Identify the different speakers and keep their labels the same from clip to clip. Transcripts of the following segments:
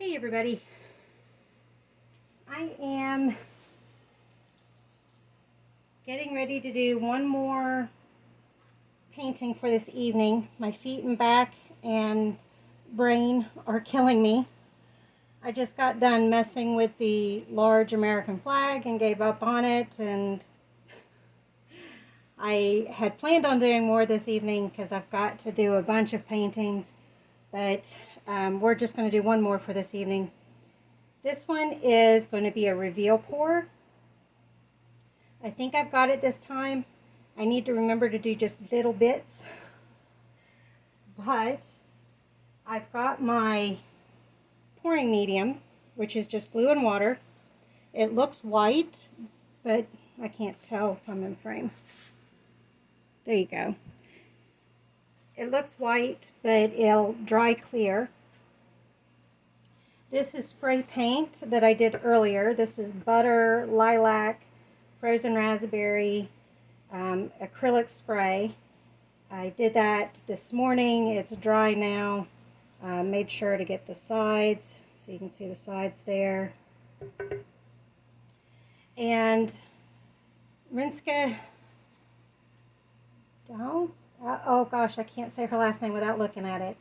Speaker 1: Hey everybody, I am getting ready to do one more painting for this evening. My feet and back and brain are killing me. I just got done messing with the large American flag and gave up on it, and I had planned on doing more this evening because I've got to do a bunch of paintings, but we're just going to do one more for this evening. This one is going to be a reveal pour. I think I've got it this time. I need to remember to do just little bits. But I've got my pouring medium, which is just glue and water. It looks white, but I can't tell if I'm in frame. There you go. It looks white, but it'll dry clear. This is spray paint that I did earlier. This is butter, lilac, frozen raspberry, acrylic spray. I did that this morning. It's dry now. Made sure to get the sides, so you can see the sides there. And Rinska down. Oh gosh, I can't say her last name without looking at it.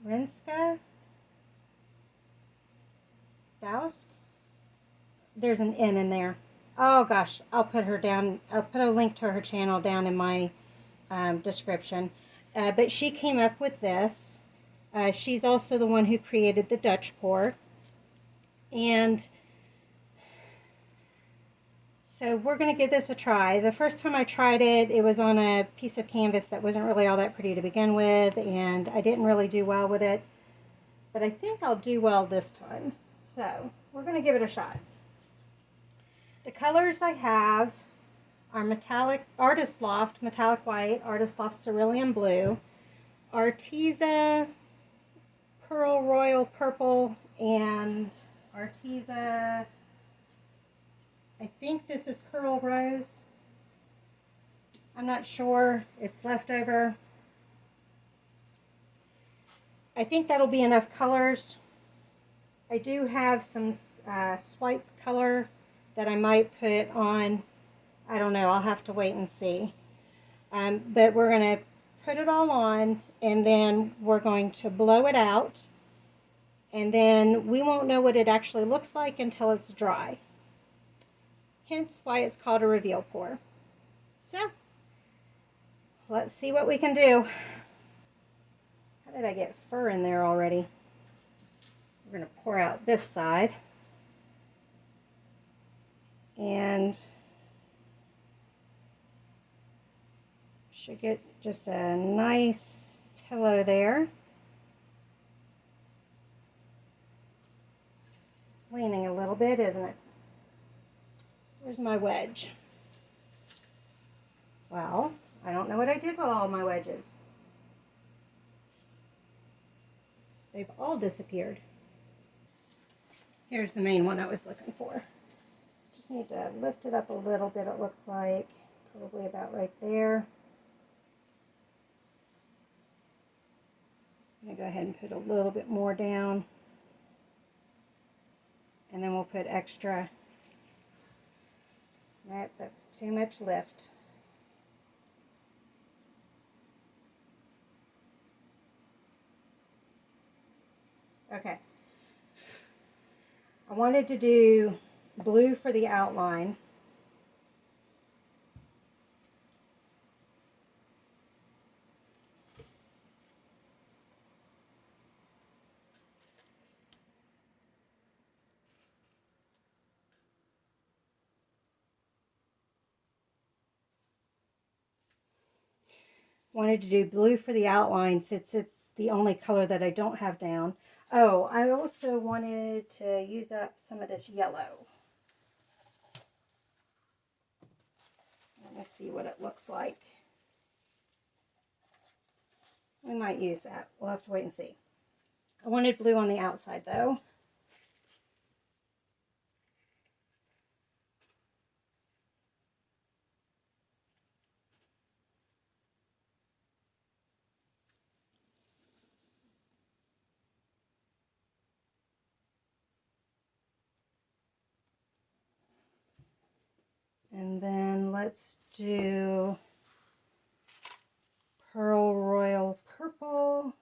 Speaker 1: Rinska Dausk? There's an N in there. Oh gosh, I'll put her down. I'll put a link to her channel down in my description. But she came up with this. She's also the one who created the Dutch pour. And so we're going to give this a try. The first time I tried it, it was on a piece of canvas that wasn't really all that pretty to begin with, and I didn't really do well with it. But I think I'll do well this time. So we're going to give it a shot. The colors I have are metallic Artist Loft metallic white, Artist Loft cerulean blue, Arteza pearl royal purple, and Arteza, I think this is pearl rose. I'm not sure. It's leftover. I think that'll be enough colors. I do have some swipe color that I might put on. I don't know. I'll have to wait and see. But we're going to put it all on, and then we're going to blow it out. And then we won't know what it actually looks like until it's dry. Hence why it's called a reveal pour. So, let's see what we can do. How did I get fur in there already? We're going to pour out this side. And should get just a nice pillow there. It's leaning a little bit, isn't it? Where's my wedge? Well, I don't know what I did with all my wedges. They've all disappeared. Here's the main one I was looking for. Just need to lift it up a little bit, it looks like. Probably about right there. I'm going to go ahead and put a little bit more down. And then we'll put extra. Nope, that's too much lift. Okay. I wanted to do blue for the outline. Wanted to do blue for the outline since it's the only color that I don't have down. Oh, I also wanted to use up some of this yellow. Let me see what it looks like. We might use that. We'll have to wait and see. I wanted blue on the outside though. And then let's do Pearl Royal Purple.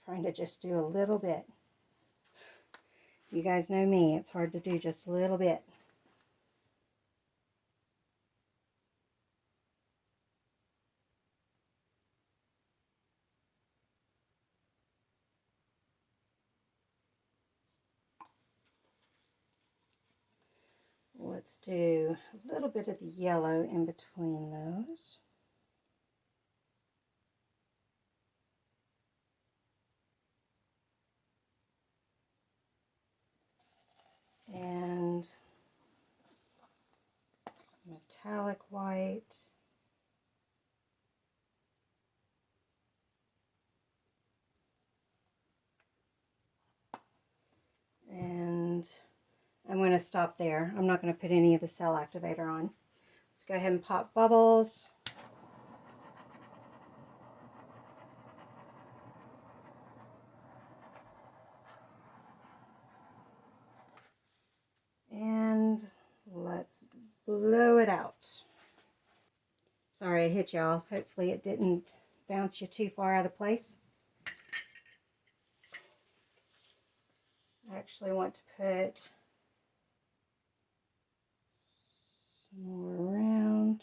Speaker 1: Trying to just do a little bit. You guys know me, it's hard to do just a little bit. Let's do a little bit of the yellow in between those. And metallic white. And I'm going to stop there. I'm not going to put any of the cell activator on. Let's go ahead and pop bubbles. And let's blow it out. Sorry I hit y'all. Hopefully it didn't bounce you too far out of place. I actually want to put some more around.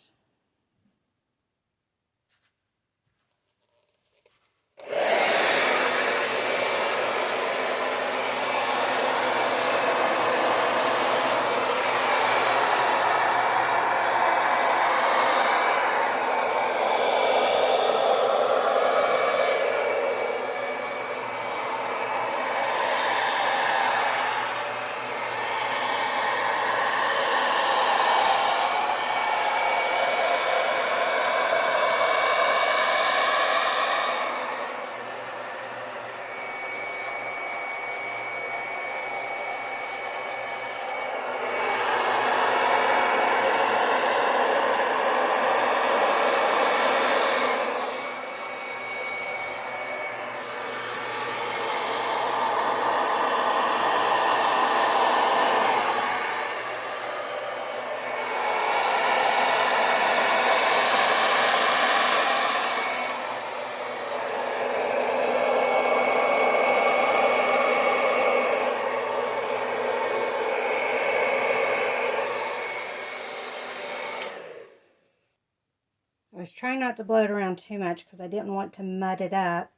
Speaker 1: I was trying not to blow it around too much because I didn't want to mud it up.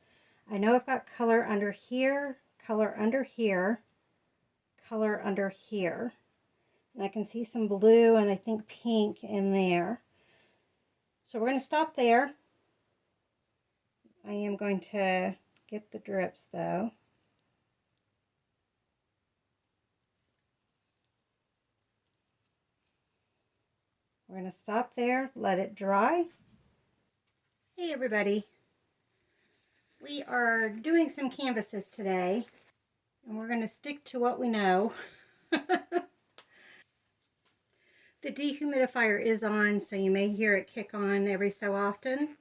Speaker 1: I know I've got color under here, color under here, color under here. And I can see some blue and I think pink in there. So we're going to stop there. I am going to get the drips though. We're going to stop there, let it dry. Hey everybody. We are doing some canvases today and we're going to stick to what we know. The dehumidifier is on, so you may hear it kick on every so often.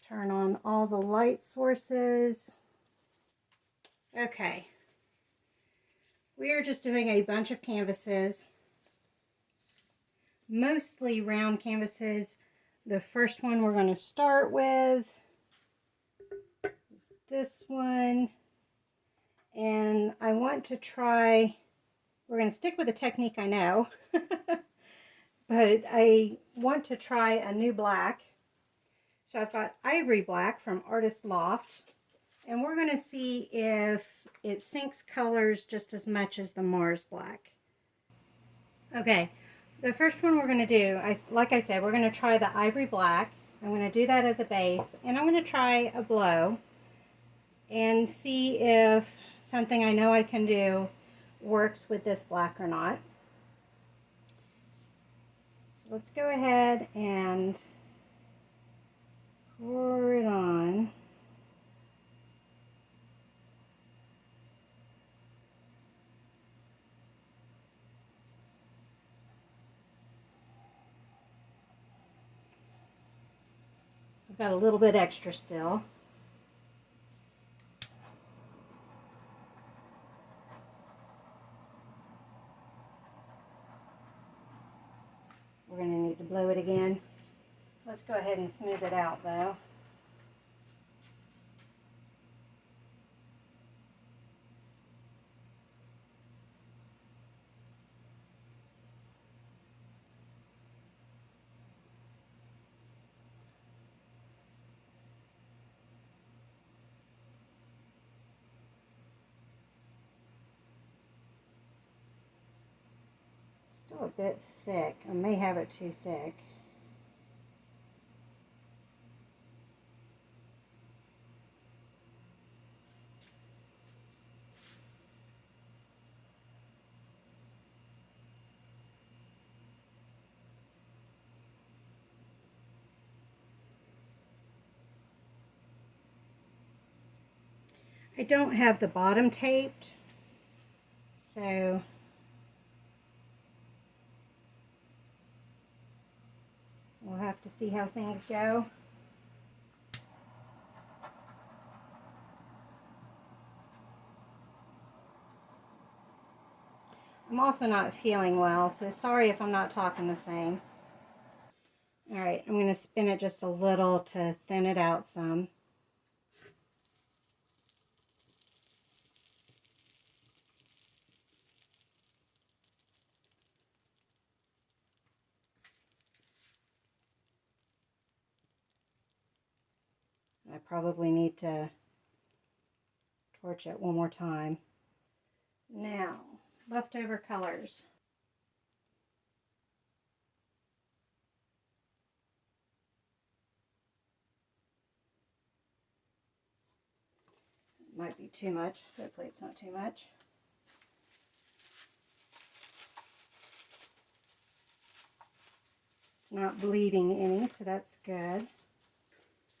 Speaker 1: Turn on all the light sources. Okay. We are just doing a bunch of canvases, mostly round canvases. The first one we're going to start with is this one. And I want to try, we're going to stick with a technique I know, but I want to try a new black. So I've got Ivory Black from Artist Loft, and we're going to see if it sinks colors just as much as the Mars Black. Okay, the first one we're going to do, like I said, we're going to try the Ivory Black. I'm going to do that as a base, and I'm going to try a blow and see if something I know I can do works with this black or not. So let's go ahead and pour it on. I've got a little bit extra still. We're going to need to blow it again. Let's go ahead and smooth it out though. Still a bit thick. I may have it too thick. I don't have the bottom taped, so we'll have to see how things go. I'm also not feeling well, so sorry if I'm not talking the same. All right, I'm going to spin it just a little to thin it out some. I probably need to torch it one more time. Now, leftover colors. Might be too much. Hopefully it's not too much. It's not bleeding any, so that's good.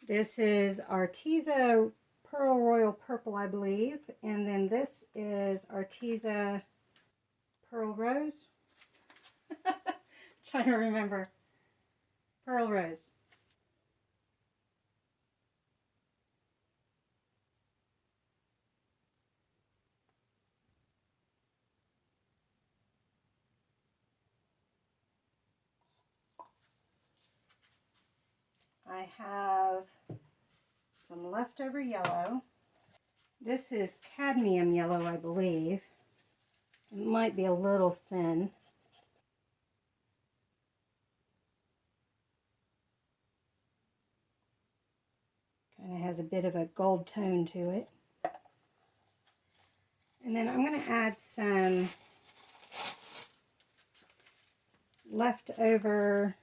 Speaker 1: This is Arteza Pearl Royal Purple, I believe. And then this is Arteza Pearl Rose. Trying to remember. Pearl Rose. I have some leftover yellow. This is cadmium yellow, I believe. It might be a little thin. Kind of has a bit of a gold tone to it. And then I'm going to add some leftover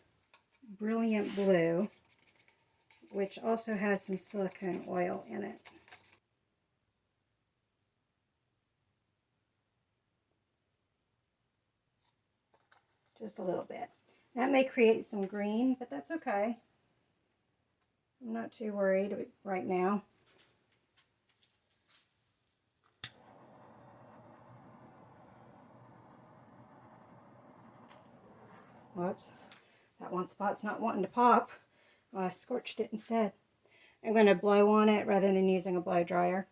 Speaker 1: Brilliant Blue, which also has some silicone oil in it. Just a little bit. That may create some green, but that's okay. I'm not too worried right now. Whoops, that one spot's not wanting to pop. Oh, I scorched it instead. I'm going to blow on it rather than using a blow dryer.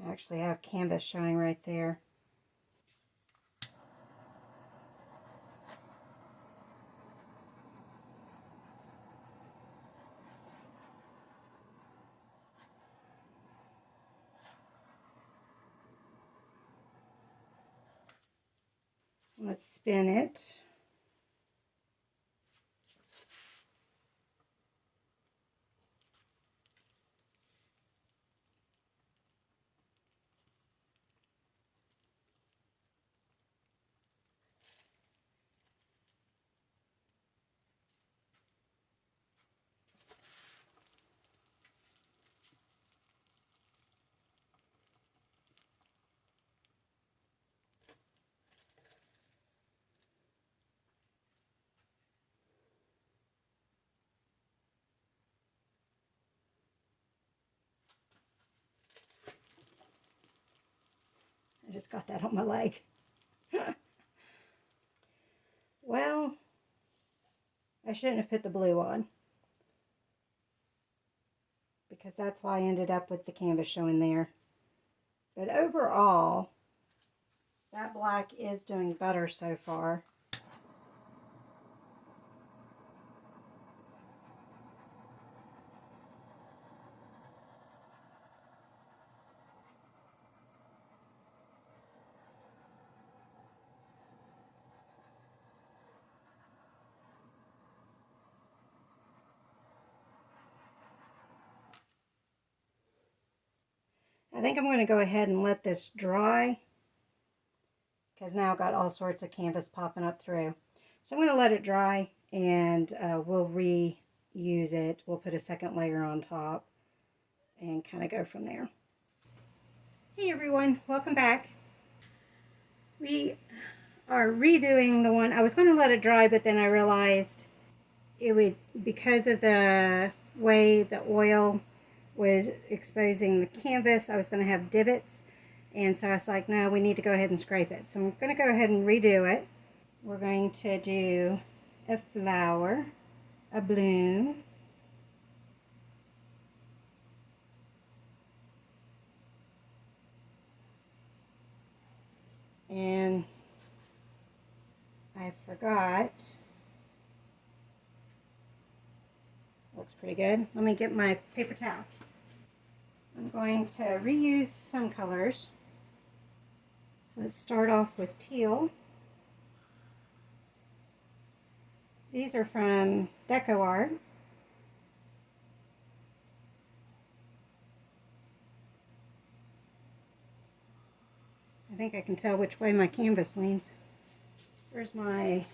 Speaker 1: I actually have canvas showing right there. Let's spin it. I just got that on my leg. Well, I shouldn't have put the blue on, because that's why I ended up with the canvas showing there. But overall, that black is doing better so far. I think I'm going to go ahead and let this dry, because now I've got all sorts of canvas popping up through. So I'm going to let it dry, and we'll reuse it. We'll put a second layer on top and kind of go from there. Hey everyone, welcome back. We are redoing the one. I was going to let it dry, but then I realized it would, because of the way the oil was exposing the canvas, I was going to have divots, and so I was like, no, we need to go ahead and scrape it. So I'm going to go ahead and redo it. We're going to do a flower, a bloom, and I forgot, looks pretty good. Let me get my paper towel. I'm going to reuse some colors. So let's start off with teal. These are from Deco Art. I think I can tell which way my canvas leans. Where's my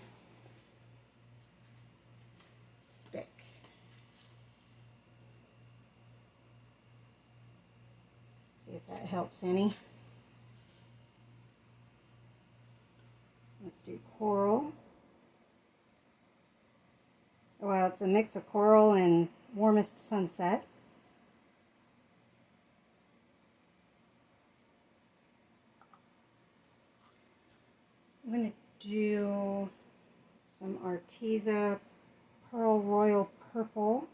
Speaker 1: stick? See if that helps any. Let's do coral. Well, it's a mix of coral and warmest sunset. I'm going to do some Arteza Pearl Royal Purple.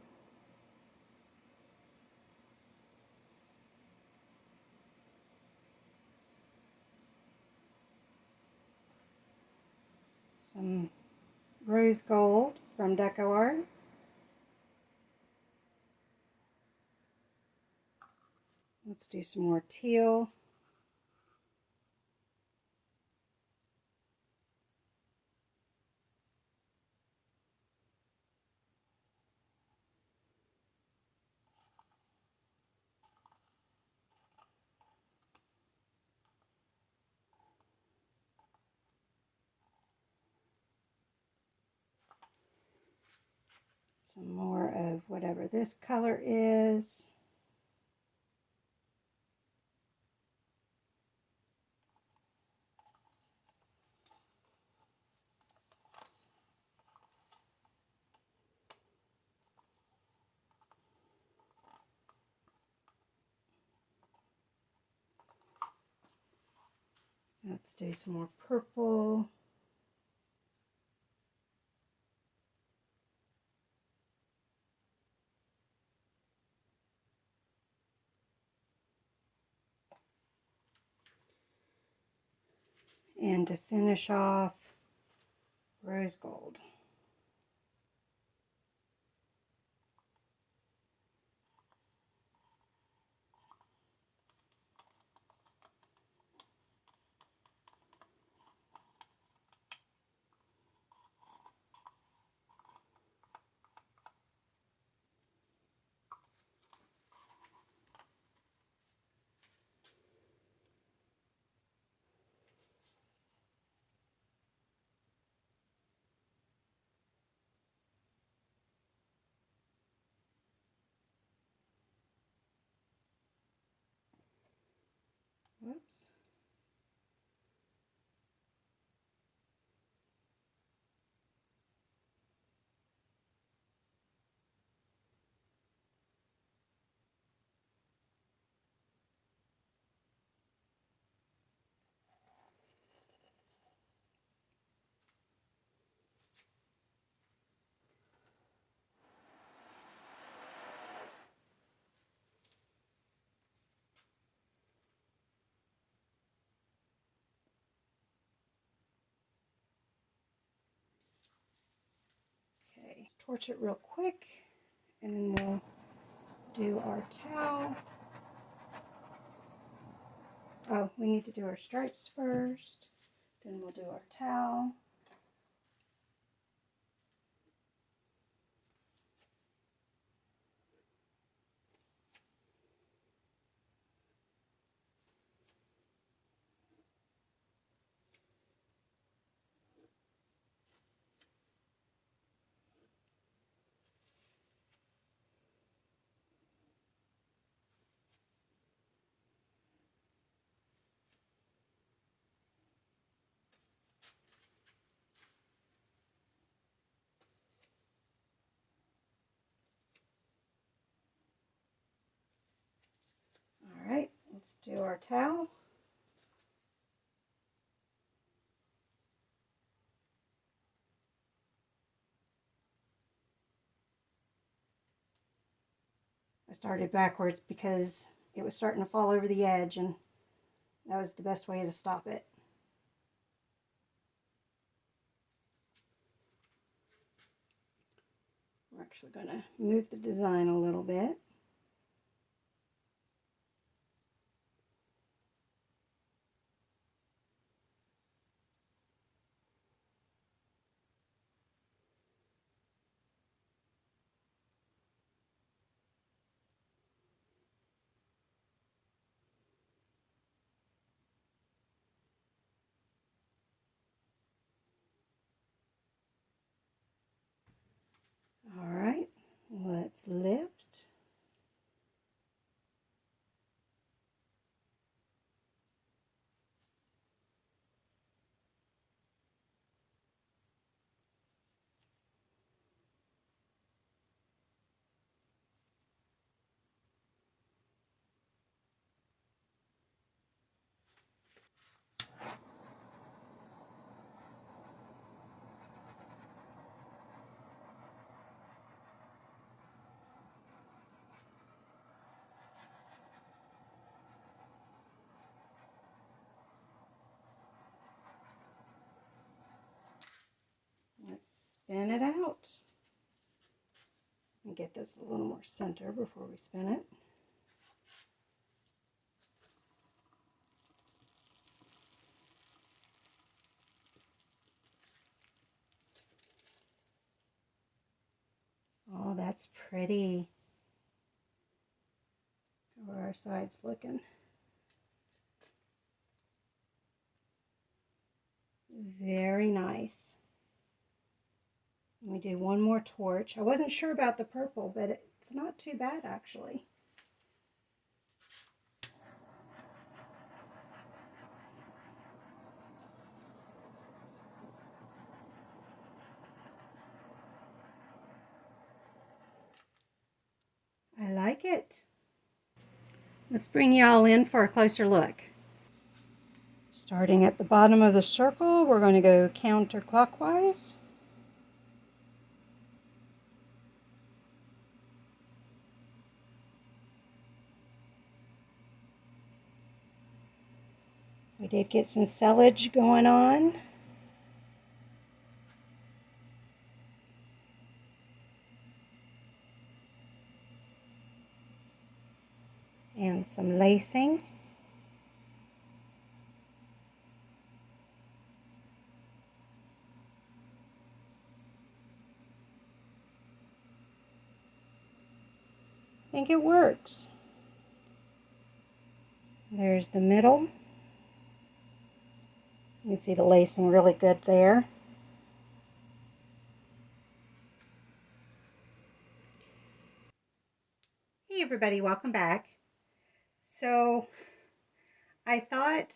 Speaker 1: Some Rose Gold from Deco Art. Let's do some more teal. Some more of whatever this color is. Let's do some more purple. And to finish off, rose gold. Whoops. torch it real quick, and then we'll do our towel. Oh, we need to do our stripes first, then we'll do our towel. All right, let's do our towel. I started backwards because it was starting to fall over the edge, and that was the best way to stop it. We're actually going to move the design a little bit. All right, let's lift. Let's spin it out and get this a little more center before we spin it. Oh, that's pretty. How are our sides looking? Very nice. Let me do one more torch. I wasn't sure about the purple, but it's not too bad actually. I like it. Let's bring you all in for a closer look. Starting at the bottom of the circle, we're going to go counterclockwise. We did get some sellage going on. And some lacing. I think it works. There's the middle. You can see the lacing really good there. Hey everybody, welcome back. So I thought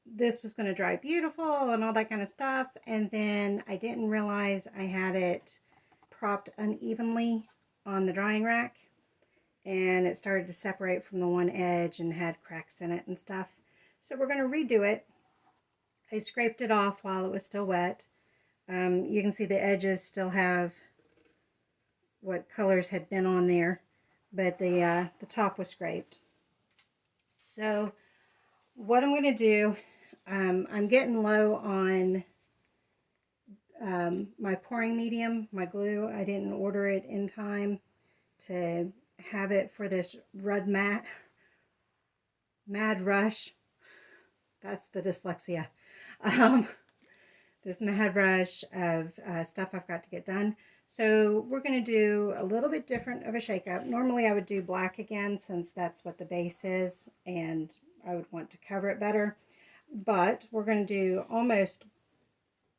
Speaker 1: this was going to dry beautiful and all that kind of stuff, and then I didn't realize I had it propped unevenly on the drying rack, and it started to separate from the one edge and had cracks in it and stuff. So we're going to redo it. I scraped it off while it was still wet. You can see the edges still have what colors had been on there, but the top was scraped. So what I'm going to do, I'm getting low on my pouring medium, my glue. I didn't order it in time to have it for this mad rush. That's the dyslexia. Um, this mad rush of stuff I've got to get done. So we're going to do a little bit different of a shake-up. Normally I would do black again since that's what the base is and I would want to cover it better. But we're going to do almost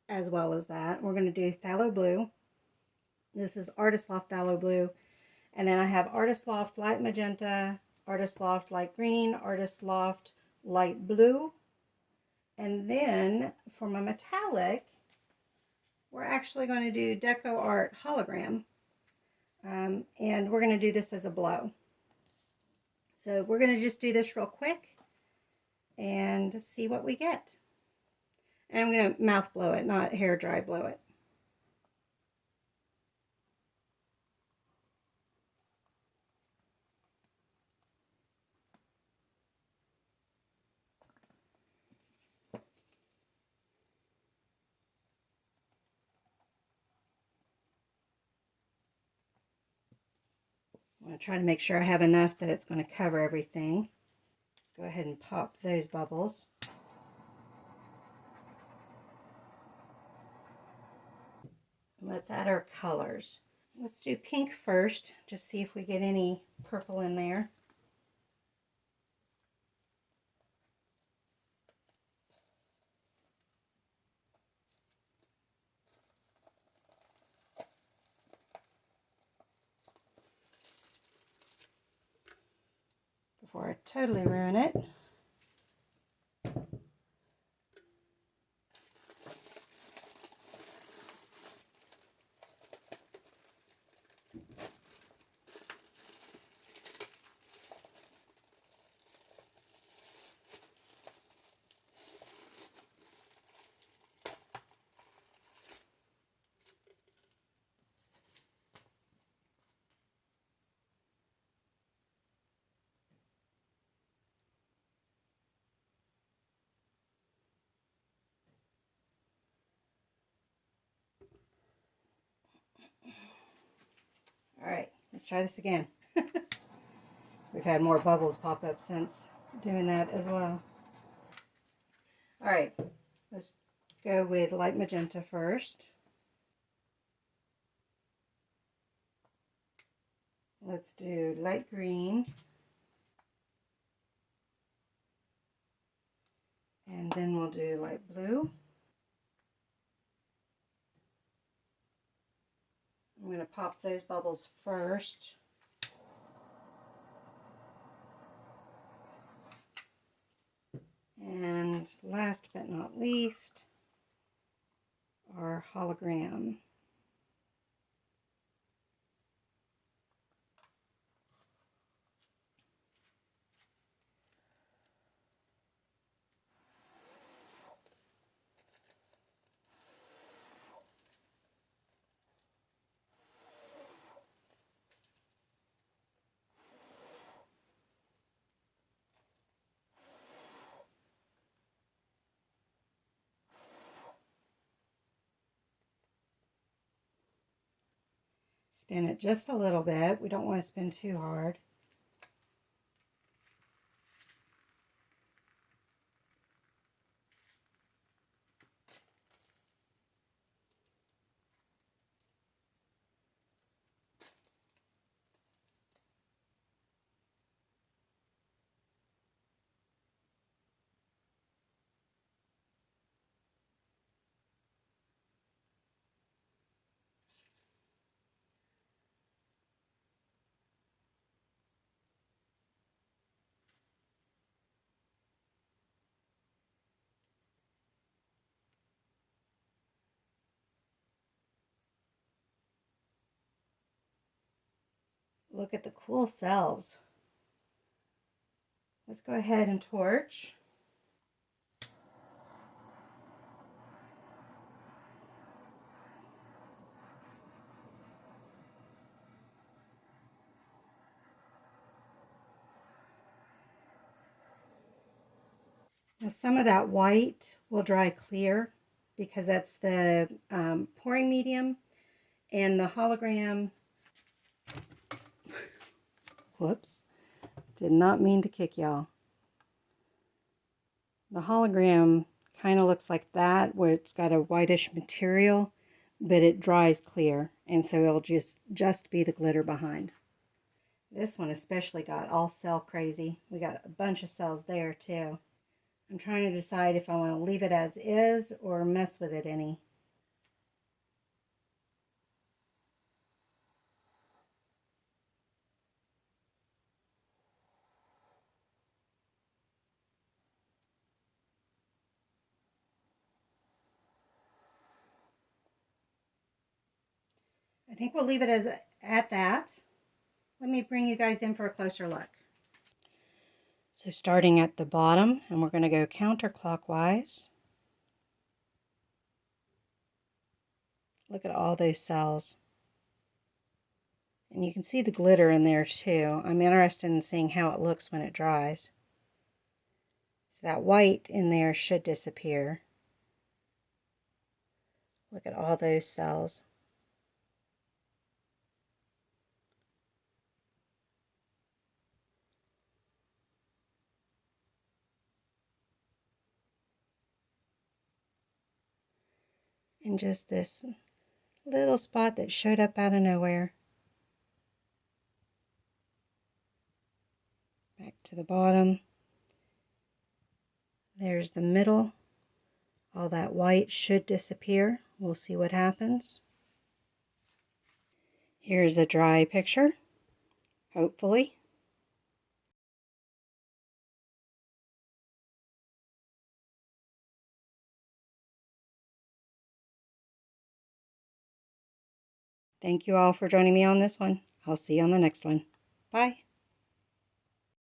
Speaker 1: as well as that. We're going to do phthalo blue. This is Artist Loft phthalo blue. And then I have Artist Loft light magenta, Artist Loft light green, Artist Loft light blue. And then for my metallic, we're actually going to do Deco Art hologram. And we're going to do this as a blow. So we're going to just do this real quick and see what we get. And I'm going to mouth blow it, not hair dry blow it. I'm going to try to make sure I have enough that it's going to cover everything. Let's go ahead and pop those bubbles. Let's add our colors. Let's do pink first, just see if we get any purple in there. Before I totally ruin it. All right, let's try this again. We've had more bubbles pop up since doing that as well. All right, let's go with light magenta first. Let's do light green. And then we'll do light blue. I'm going to pop those bubbles first. And last but not least, our hologram. Spin it just a little bit. We don't want to spin too hard. Look at the cool cells. Let's go ahead and torch. Now some of that white will dry clear, because that's the pouring medium, and the hologram, whoops, did not mean to kick y'all. The hologram kind of looks like that, where it's got a whitish material, but it dries clear, and so it'll just be the glitter behind. This one especially got all cell crazy. We got a bunch of cells there too. I'm trying to decide if I want to leave it as is or mess with it any. I think we'll leave it as at that. Let me bring you guys in for a closer look. So starting at the bottom, and we're going to go counterclockwise. Look at all those cells. And you can see the glitter in there too. I'm interested in seeing how it looks when it dries. So that white in there should disappear. Look at all those cells. And just this little spot that showed up out of nowhere. Back to the bottom. There's the middle. All that white should disappear. We'll see what happens. Here's a dry picture, hopefully. Thank you all for joining me on this one. I'll see you on the next one. Bye.